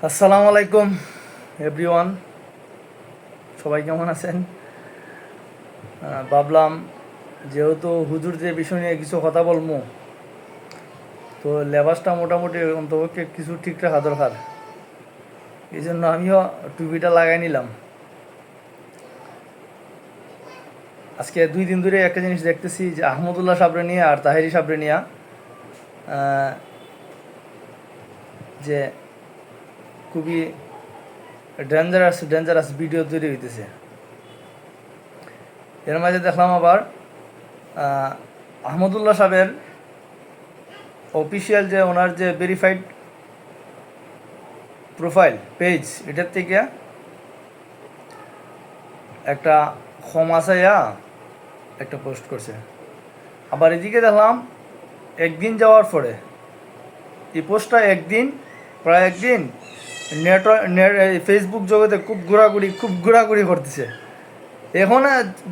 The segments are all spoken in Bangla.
আসসালামু আলাইকুম এভরিওয়ান, সবাই কেমন আছেন? ভাবলাম যেহেতু হুজুরদের বিষয় নিয়ে কিছু কথা বলবো, তো লেবাসটা মোটামুটি অন্তপক্ষে কিছু ঠিক রাখা দরকার। এই জন্য আমিও টুপিটা লাগাই নিলাম। আজকে 2 দিন ধরে একটা জিনিস দেখতেছি যে আহমদুল্লাহ সাবরে নিয়ে আর তাহেরি সাবরে নিয়ে যে খুবই ডেঞ্জারাস ভিডিও তৈরি হইতেছে। এর মাঝে দেখলাম আবার আহমদুল্লাহ সাহেবের অফিসিয়াল যে ওনার যে ভেরিফাইড প্রোফাইল পেজ, এটার থেকে একটা ক্ষমা চাইয়া একটা পোস্ট করছে। আবার এদিকে দেখলাম একদিন যাওয়ার পরে এই পোস্টটা প্রায় একদিন ফেসবুক জগতে খুব ঘোরাঘুরি করতেছে। এখন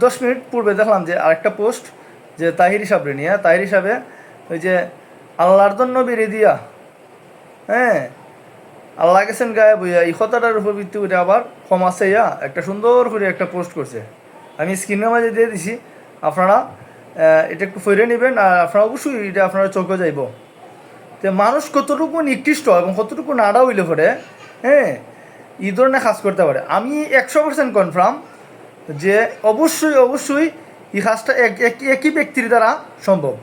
10 মিনিট পূর্বে দেখলাম যে আরেকটা পোস্ট যে তাহিরি সাহেবরে নিয়ে, তাহিরি সাহেবে ওই যে আল্লাহর জন্য বেরিয়ে দিয়া, আল্লাহ গেছেন গায়ে বইয়া, এই কথাটার উপর ভিত্তি করে আবার ক্ষমা চাইয়া একটা সুন্দর করে একটা পোস্ট করছে। আমি স্ক্রিনের মাঝে দিয়ে দিছি, আপনারা এটা একটু ফিরে নেবেন, আর আপনারা অবশ্যই এটা আপনারা চোখে যাইব যে মানুষ কতটুকু নিকৃষ্ট এবং কতটুকু নাড়া হইলে পরে এই ধরনের কাজ করতে পারে। আমি 100% কনফার্ম যে অবশ্যই এই কাজটা একই ব্যক্তির দ্বারা সম্ভব।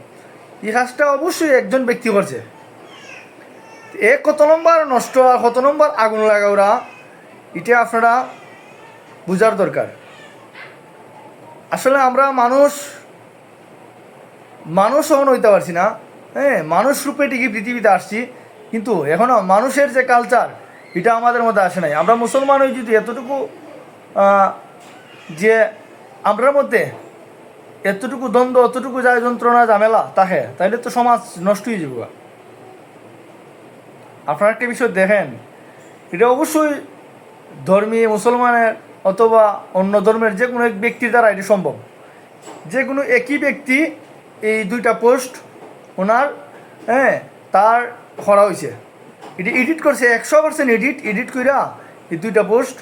এই কাজটা অবশ্যই একজন ব্যক্তি করছে। কত নম্বর নষ্ট আর কত নম্বর আগুন লাগাওরা, এটা আপনারা বোঝার দরকার। আসলে আমরা মানুষ এখন হইতে পারছি না, মানুষ রূপে ঠিকই পৃথিবীতে আসছি, কিন্তু এখনও মানুষের যে কালচার এটা আমাদের মধ্যে আসে নাই। আমরা মুসলমান হয়ে যদি এতটুকু যে আমরার মধ্যে এতটুকু দ্বন্দ্ব, অতটুকু যায় যন্ত্রণা ঝামেলা থাকে, তাইলে তো সমাজ নষ্ট হয়ে যাব। আপনারা একটা বিষয় দেখেন, এটা অবশ্যই ধর্মী মুসলমানের অথবা অন্য ধর্মের যে কোনো এক ব্যক্তির দ্বারা এটা সম্ভব। যে কোনো একই ব্যক্তি এই দুইটা পোস্ট ওনার তার করা হয়েছে, এটা এডিট করছে, 100% এডিট কইরা এই দুইটা পোস্ট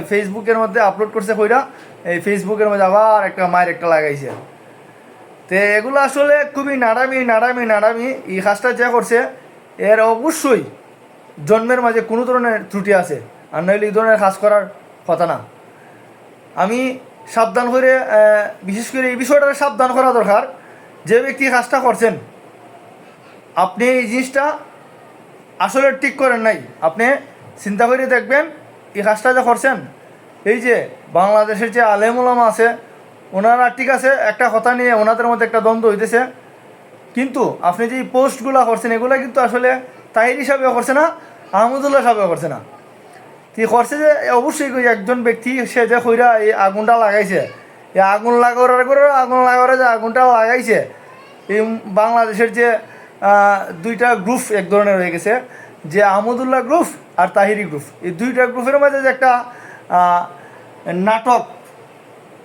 ফেসবুকের মধ্যে আপলোড করছে, কইরা এই ফেসবুকের মধ্যে আবার একটা মায়ের একটা লাগাইছে। তো এগুলো আসলে খুবই নাড়ামি। এই কাজটা যা করছে এর অবশ্যই জন্মের মাঝে কোনো ধরনের ত্রুটি আছে, আর নইলে এই ধরনের কাজ করার কথা না। আমি সাবধান করে, বিশেষ করে এই বিষয়টা সাবধান করা দরকার। যে ব্যক্তি কাজটা করছেন, আপনি এই জিনিসটা আসলে ঠিক করেন নাই, আপনি চিন্তা করে দেখবেন এই কাজটা যা করছেন। এই যে বাংলাদেশের যে আলেম ওলামা আছে, ওনারা ঠিক আছে একটা কথা নিয়ে ওনাদের মধ্যে একটা দ্বন্দ্ব হইতেছে, কিন্তু আপনি যে পোস্টগুলো করছেন এগুলো কিন্তু আসলে তাহিরি সাহেব করছে না, আহমদুল্লাহ সাহেব করছে না। ঠিক করছে যে অবশ্যই একজন ব্যক্তি, সে যে কইরা এই আগুনটা লাগাইছে, এই আগুন লাগার যে আগুনটা লাগাইছে, এই বাংলাদেশের যে দুইটা গ্রুপ এক ধরনের হয়ে গেছে, যে আহমদুল্লাহ গ্রুপ আর তাহিরি গ্রুপ, এই দুইটা গ্রুপের মাঝে যে একটা নাটক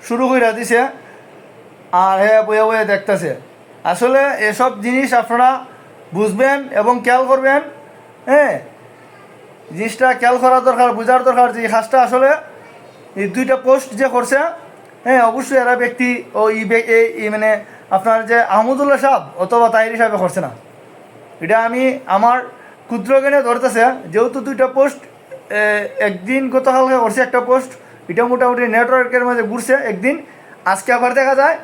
শুরু করে দিছে, আর বয়ে দেখতেছে। আসলে এসব জিনিস আপনারা বুঝবেন এবং খেয়াল করবেন, জিনিসটা খেয়াল করা দরকার, বোঝার দরকার যে এই কাজটা আসলে এই দুইটা পোস্ট যে করছে, অবশ্যই এরা ব্যক্তি ও মানে আপনার যে আহমদুল্লাহ সাহেব অথবা তাহিরি সাহেব করছে না। এটা আমি আমার ক্ষুদ্র জ্ঞানে ধরতেছে, যেহেতু দুইটা পোস্ট একদিন গতকালকে করছে একটা পোস্ট, এটা মোটামুটি নেটওয়ার্কের মাঝে ঘুরছে একদিন, আজকে আবার দেখা যায়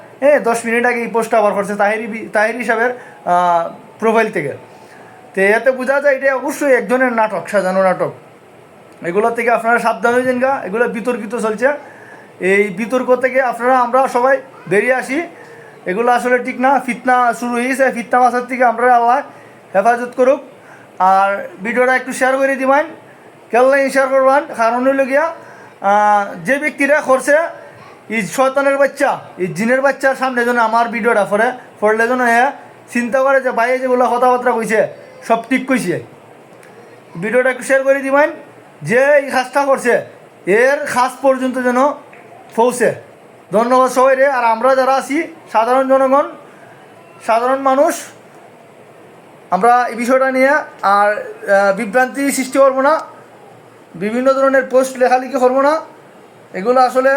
10 মিনিট আগে এই পোস্টটা আবার করছে তাহিরি সাহেবের প্রোফাইল থেকে। তো এতে বোঝা যায় এটা অবশ্যই একজনের নাটক, সাজানো নাটক। এগুলোর থেকে আপনারা সাবধান হয়ে যান গা, এগুলো বিতর্কিত চলছে। এই বিতর্ক থেকে আমরা সবাই বেরিয়ে আসি। এগুলো আসলে ঠিক না, ফিতনা শুরু হয়ে গেছে, ফিতনা বাসার থেকে আমরা আল্লাহ হেফাজত করুক। আর ভিডিওটা একটু শেয়ার করে দিবেন, কেল্লাই শেয়ার করবেন, কারণ হইল গিয়া যে ব্যক্তিরা করছে এই শয়তানের বাচ্চা, এই জিনের বাচ্চার সামনে যেন আমার ভিডিওটা পড়লে যেন চিন্তা করে যে বাইরে যেগুলো কথাবার্তা কইছে সব ঠিক কইছে। ভিডিওটা একটু শেয়ার করে দিবেন, যে এই কাজটা করছে এর কাজ পর্যন্ত যেন পৌঁছে। ধন্যবাদ সবাই রে। আর আমরা যারা আছি সাধারণ জনগণ, সাধারণ মানুষ, আমরা এই বিষয়টা নিয়ে আর বিভ্রান্তি সৃষ্টি করবো না। বিভিন্ন ধরনের পোস্ট লেখালেখি করবো না। এগুলো আসলে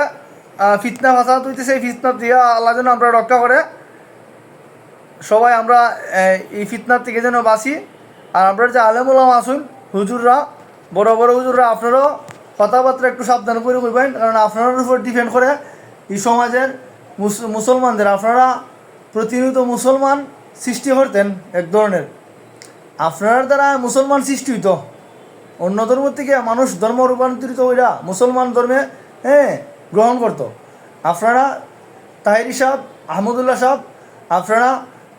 ফিতনা ফাসাদ হইতেছে। এই ফিতনা দিয়ে আল্লাহ যেন আমরা রক্ষা করে, সবাই আমরা এই ফিতনার থেকে যেন বাঁচি। আর আমরা যে আলেম ওলামা আসুন, হুজুররা, বড় বড় হুজুররা, আপনারাও কথাবার্তা একটু সাবধান করে কইবেন, কারণ আপনার উপর ডিপেন্ড করে এই সমাজের মুসলমানদের। আপনারা প্রতিনিয়ত মুসলমান সৃষ্টি করতেন এক ধরনের, আপনার দ্বারা মুসলমান সৃষ্টি হইতো। অন্য ধর্ম থেকে মানুষ ধর্ম রূপান্তরিত হইরা মুসলমান ধর্মে গ্রহণ করতো। আপনারা তাহিরি সাহেব, আহমদুল্লাহ সাহেব, আপনারা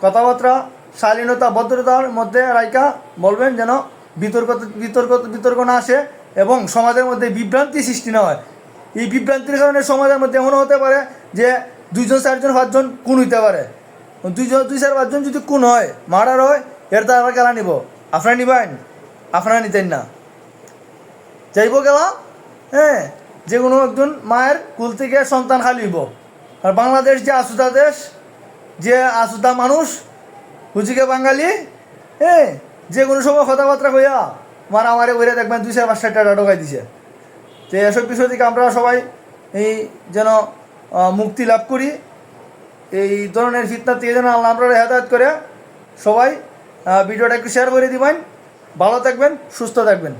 কথাবার্তা শালীনতা ভদ্রতার মধ্যে রাইকা বলবেন, যেন বিতর্ক না আসে এবং সমাজের মধ্যে বিভ্রান্তি সৃষ্টি না হয়। এই বিভ্রান্তির কারণে সমাজের মধ্যে এমনও হতে পারে যে 2 জন 4 জন 5 জন খুন হইতে পারে। 2 4 5 জন যদি খুন হয়, মার্ডার হয়, এর দ্বারা কেলা নিব? আপনারা নিবেন? আপনারা নিতেন না, যাইব গেলা। যে কোনো একজন মায়ের কুল থেকে সন্তান খালি হইব। আর বাংলাদেশ যে আসুদা দেশ, যে আসুদা মানুষ, হুজিকে বাঙালি, যে কোনো সময় কথাবার্তা কইয়া মারামারি করে দেখবেন 2 4 5 6 টাকা ঢোকাই দিছে। তো এসব বিষয় থেকে আমরা সবাই এই যেন মুক্তি লাভ করি, এই ধরনের ফিতনা থেকে যেন আল্লাহ আমরা হেদায়েত করে। সবাই ভিডিওটা একটু শেয়ার করে দিবেন। ভালো থাকবেন, সুস্থ থাকবেন।